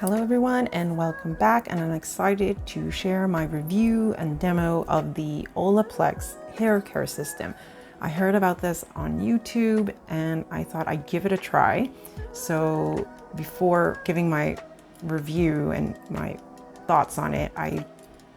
Hello everyone and welcome back, and I'm excited to share my review and demo of the Olaplex hair care system. I heard about this on YouTube and I thought I'd give it a try. So before giving my review and my thoughts on it, I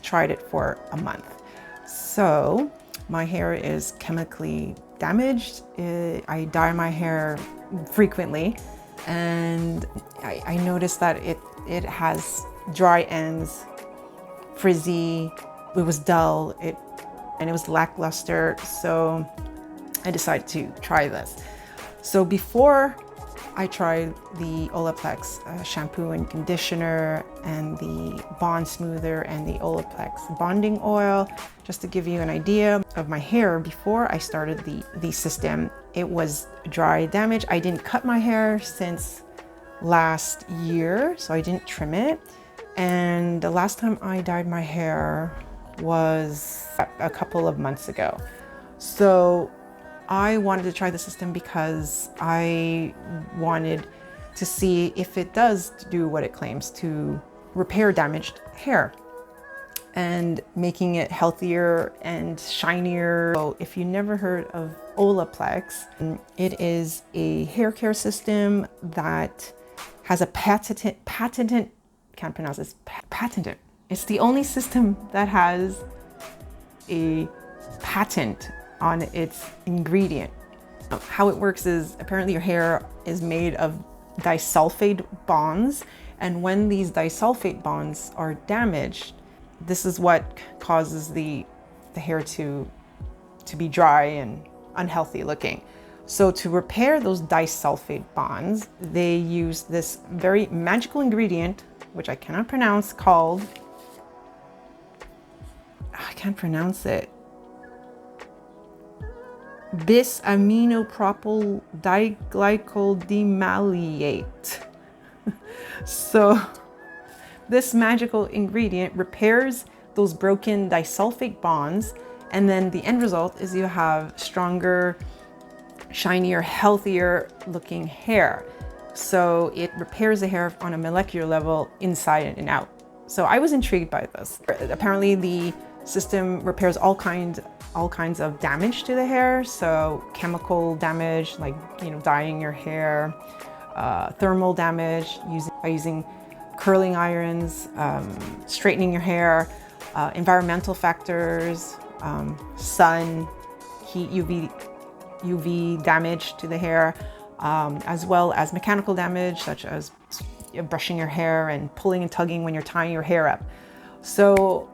tried it for a month. So my hair is chemically damaged. I dye my hair frequently, and I noticed that it has dry ends, frizzy, it was dull, and it was lackluster. So I decided to try this. So before I tried the Olaplex shampoo and conditioner and the Bond Smoother and the Olaplex bonding oil, just to give you an idea of my hair before I started the system. It was dry, damage. I didn't cut my hair since last year, so I didn't trim it. And the last time I dyed my hair was a couple of months ago. So I wanted to try the system because I wanted to see if it does do what it claims to repair damaged hair and making it healthier and shinier. So if you never heard of Olaplex, it is a hair care system that has a patented, can't pronounce this, patented. It's the only system that has a patent on its ingredient. How it works is, apparently your hair is made of disulfide bonds, and when these disulfide bonds are damaged, this is what causes the hair to be dry and unhealthy looking. So to repair those disulfide bonds, they use this very magical ingredient, which I cannot pronounce, called, I can't pronounce it, bis-aminopropyl diglycoldemaliate. So this magical ingredient repairs those broken disulfide bonds, and then the end result is you have stronger, shinier, healthier looking hair. So it repairs the hair on a molecular level inside and out. So I was intrigued by this. Apparently the system repairs all kinds of damage to the hair. So chemical damage, like, dyeing your hair, thermal damage by using curling irons, straightening your hair, environmental factors, sun, heat, UV damage to the hair, as well as mechanical damage such as brushing your hair and pulling and tugging when you're tying your hair up. So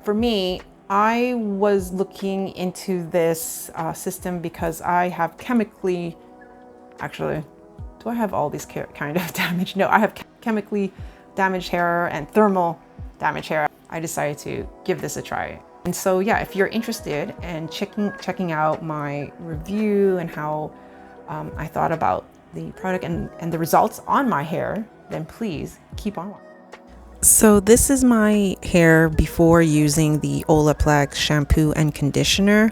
for me, I was looking into this system because I have chemically, actually, do I have all these kind of damage? No, I have chemically damaged hair and thermal damaged hair. I decided to give this a try. And so yeah, if you're interested in checking out my review and how I thought about the product and the results on my hair, then please keep on watching. So this is my hair before using the Olaplex shampoo and conditioner.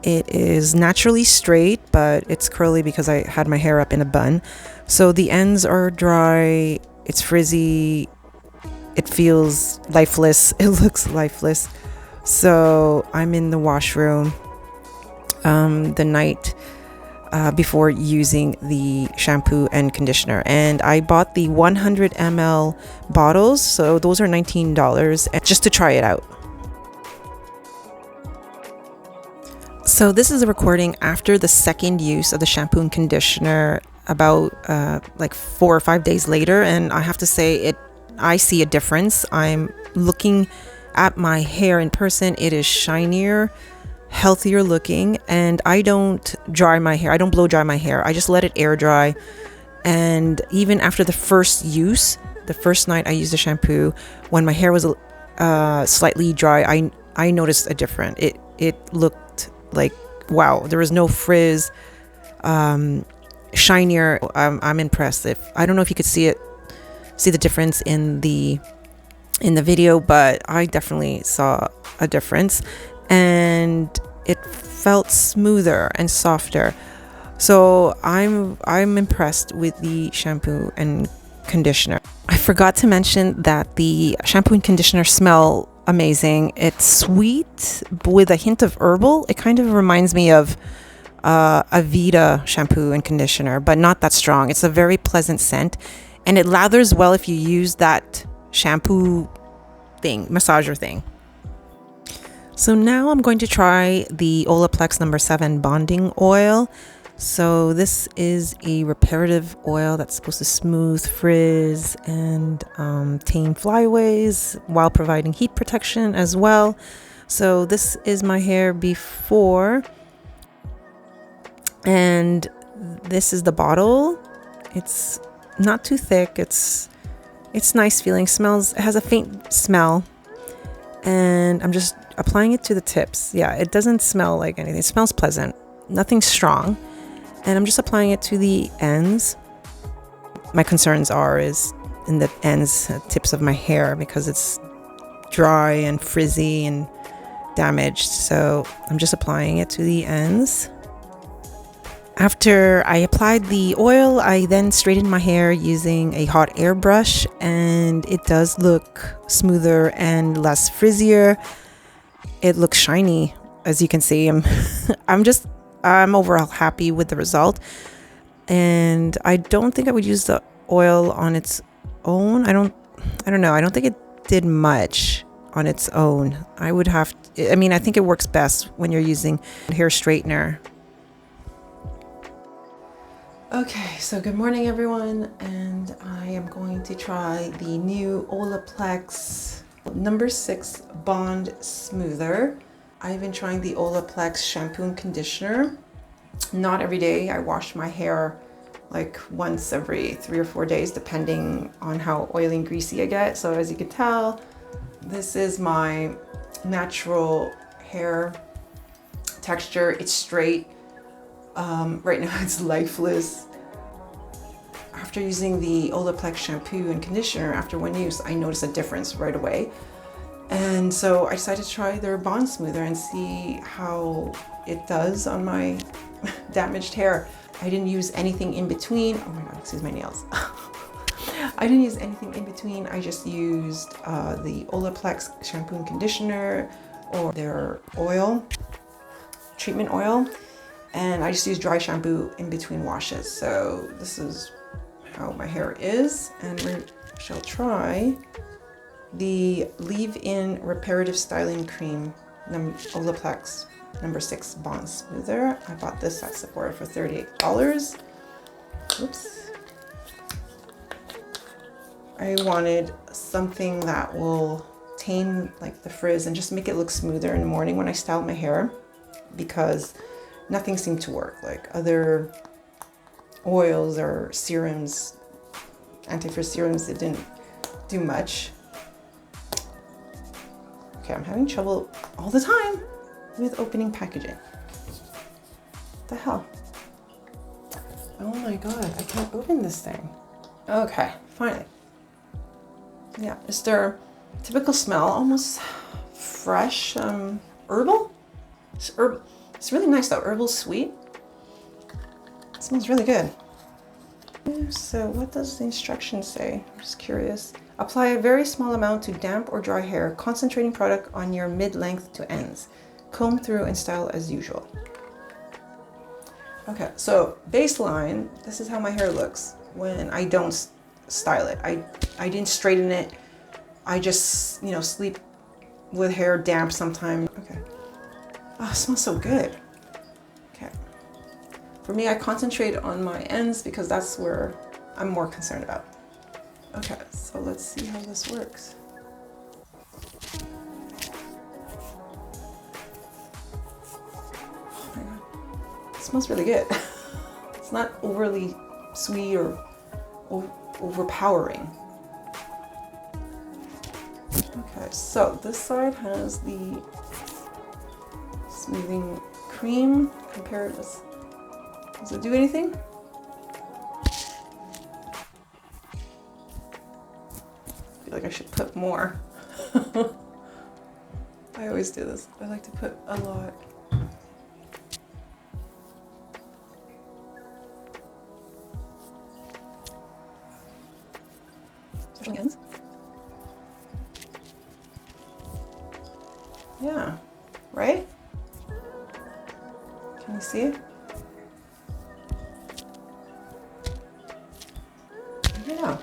It is naturally straight, but it's curly because I had my hair up in a bun. So the ends are dry, it's frizzy, it feels lifeless, it looks lifeless. So I'm in the washroom the night before using the shampoo and conditioner, and I bought the 100 ml bottles, so those are $19, just to try it out. So this is a recording after the second use of the shampoo and conditioner, about like 4 or 5 days later, and I have to say I see a difference. I'm looking at my hair in person, it is shinier, healthier looking, and I don't dry my hair. I don't blow dry my hair. I just let it air dry. And even after the first use, the first night I used the shampoo, when my hair was slightly dry, I noticed a difference. It looked like, wow, there was no frizz, shinier. I'm impressed. I don't know if you could see the difference in the video, but I definitely saw a difference, and it felt smoother and softer. So I'm impressed with the shampoo and conditioner. I forgot to mention that the shampoo and conditioner smell amazing. It's sweet with a hint of herbal. It kind of reminds me of Aveda shampoo and conditioner, but not that strong. It's a very pleasant scent, and it lathers well if you use that shampoo thing, massager thing. So now I'm going to try the Olaplex number 7 bonding oil. So this is a reparative oil that's supposed to smooth frizz and tame flyaways while providing heat protection as well. So this is my hair before, and this is the bottle. It's not too thick. It's nice feeling. It has a faint smell, and I'm just applying it to the tips. Yeah, it doesn't smell like anything. It smells pleasant, nothing strong. And I'm just applying it to the ends. My concerns is in the ends, tips of my hair, because it's dry and frizzy and damaged. So I'm just applying it to the ends. After I applied the oil, I then straightened my hair using a hot air brush, and it does look smoother and less frizzier. It looks shiny, as you can see. I'm overall happy with the result, and I don't think I would use the oil on its own. I don't know. I don't think it did much on its own. I think it works best when you're using hair straightener. Okay, so good morning everyone, and I am going to try the new Olaplex number 6 Bond Smoother. I've been trying the Olaplex shampoo and conditioner. Not every day. I wash my hair like once every 3 or 4 days, depending on how oily and greasy I get. So as you can tell, this is my natural hair texture. It's straight. Right now it's lifeless. After using the Olaplex shampoo and conditioner, after one use, I noticed a difference right away. And so I decided to try their Bond Smoother and see how it does on my damaged hair. I didn't use anything in between. Oh my God, excuse my nails. I didn't use anything in between. I just used the Olaplex shampoo and conditioner, or their oil, treatment oil. And I just use dry shampoo in between washes. So this is how my hair is. And we shall try the leave-in reparative styling cream, Olaplex number 6 Bond Smoother. I bought this at Sephora for $38. Oops. I wanted something that will tame like the frizz and just make it look smoother in the morning when I style my hair, because nothing seemed to work. Like other oils or serums, anti-frizz serums, it didn't do much. Okay, I'm having trouble all the time with opening packaging. What the hell? Oh my God, I can't open this thing. Okay, finally. Yeah, it's their typical smell, almost fresh, herbal. It's really nice though, herbal sweet. It smells really good. So what does the instruction say? I'm just curious. Apply a very small amount to damp or dry hair, concentrating product on your mid-length to ends. Comb through and style as usual. Okay, so baseline, this is how my hair looks when I don't style it. I didn't straighten it. I just, sleep with hair damp sometimes. Okay. Oh, it smells so good. Okay. For me, I concentrate on my ends because that's where I'm more concerned about. Okay, so let's see how this works. Oh my God. It smells really good. It's not overly sweet or overpowering. Okay, so this side has the smoothing cream. Compare this. Does it do anything? I feel like I should put more. I always do this. I like to put a lot. curling ends. Yeah, right? Can you see it? I don't know.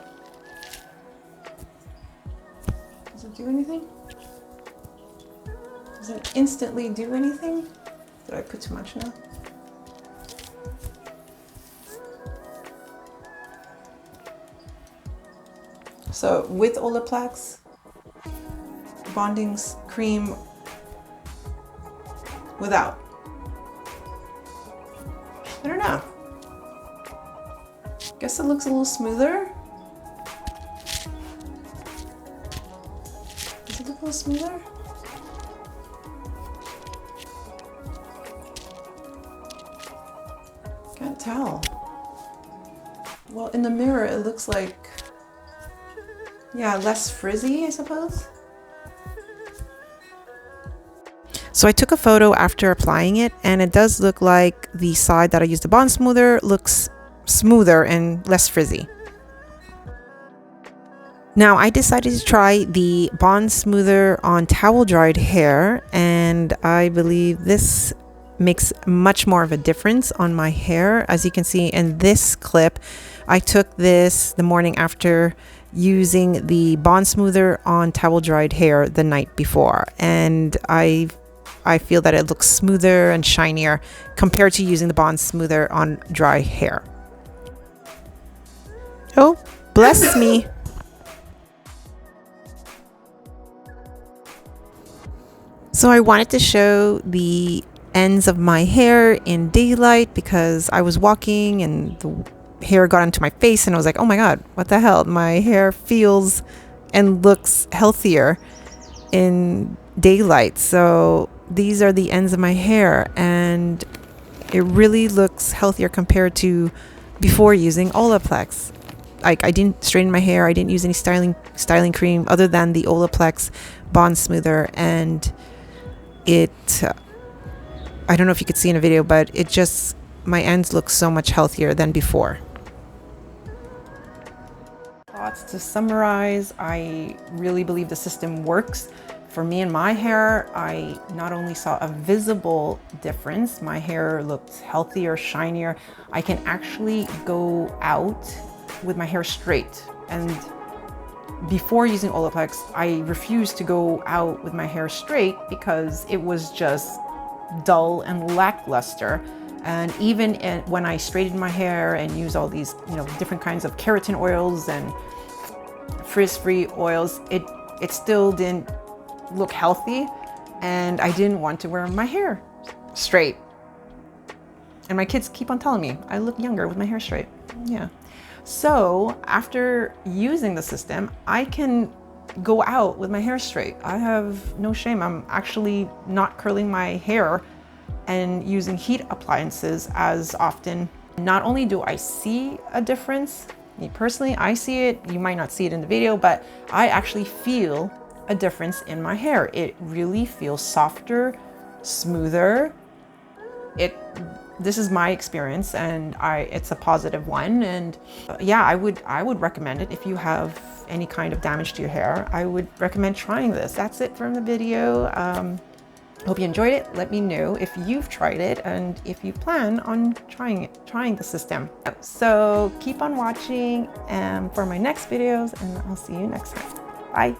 Does it do anything? Does it instantly do anything? Did I put too much now? So with Olaplex bonding cream, without. I don't know. Guess it looks a little smoother. Does it look a little smoother? Can't tell. Well, in the mirror it looks like, yeah, less frizzy, I suppose. So I took a photo after applying it, and it does look like the side that I used the Bond Smoother looks smoother and less frizzy. Now I decided to try the Bond Smoother on towel dried hair, and I believe this makes much more of a difference on my hair. As you can see in this clip, I took this the morning after using the Bond Smoother on towel dried hair the night before, and I feel that it looks smoother and shinier compared to using the Bond Smoother on dry hair. Oh, bless me. So I wanted to show the ends of my hair in daylight because I was walking and the hair got into my face and I was like, oh my God, what the hell? My hair feels and looks healthier in daylight. So these are the ends of my hair and it really looks healthier compared to before using Olaplex. Like I didn't straighten my hair, I didn't use any styling cream other than the Olaplex Bond Smoother, and it I don't know if you could see in a video, but it just, my ends look so much healthier than before. Thoughts to summarize, I really believe the system works. For me and my hair, I not only saw a visible difference, my hair looked healthier, shinier. I can actually go out with my hair straight. And before using Olaplex, I refused to go out with my hair straight because it was just dull and lackluster. And even when I straightened my hair and used all these, different kinds of keratin oils and frizz-free oils, it still didn't look healthy, and I didn't want to wear my hair straight. And my kids keep on telling me I look younger with my hair straight. Yeah. So after using the system, I can go out with my hair straight. I have no shame. I'm actually not curling my hair and using heat appliances as often. Not only do I see a difference, me personally, I see it. You might not see it in the video, but I actually feel a difference in my hair. It really feels softer, smoother. This is my experience, and it's a positive one. And yeah, I would recommend it if you have any kind of damage to your hair. I would recommend trying this. That's it from the video. Hope you enjoyed it. Let me know if you've tried it and if you plan on trying the system. So keep on watching for my next videos, and I'll see you next time. Bye.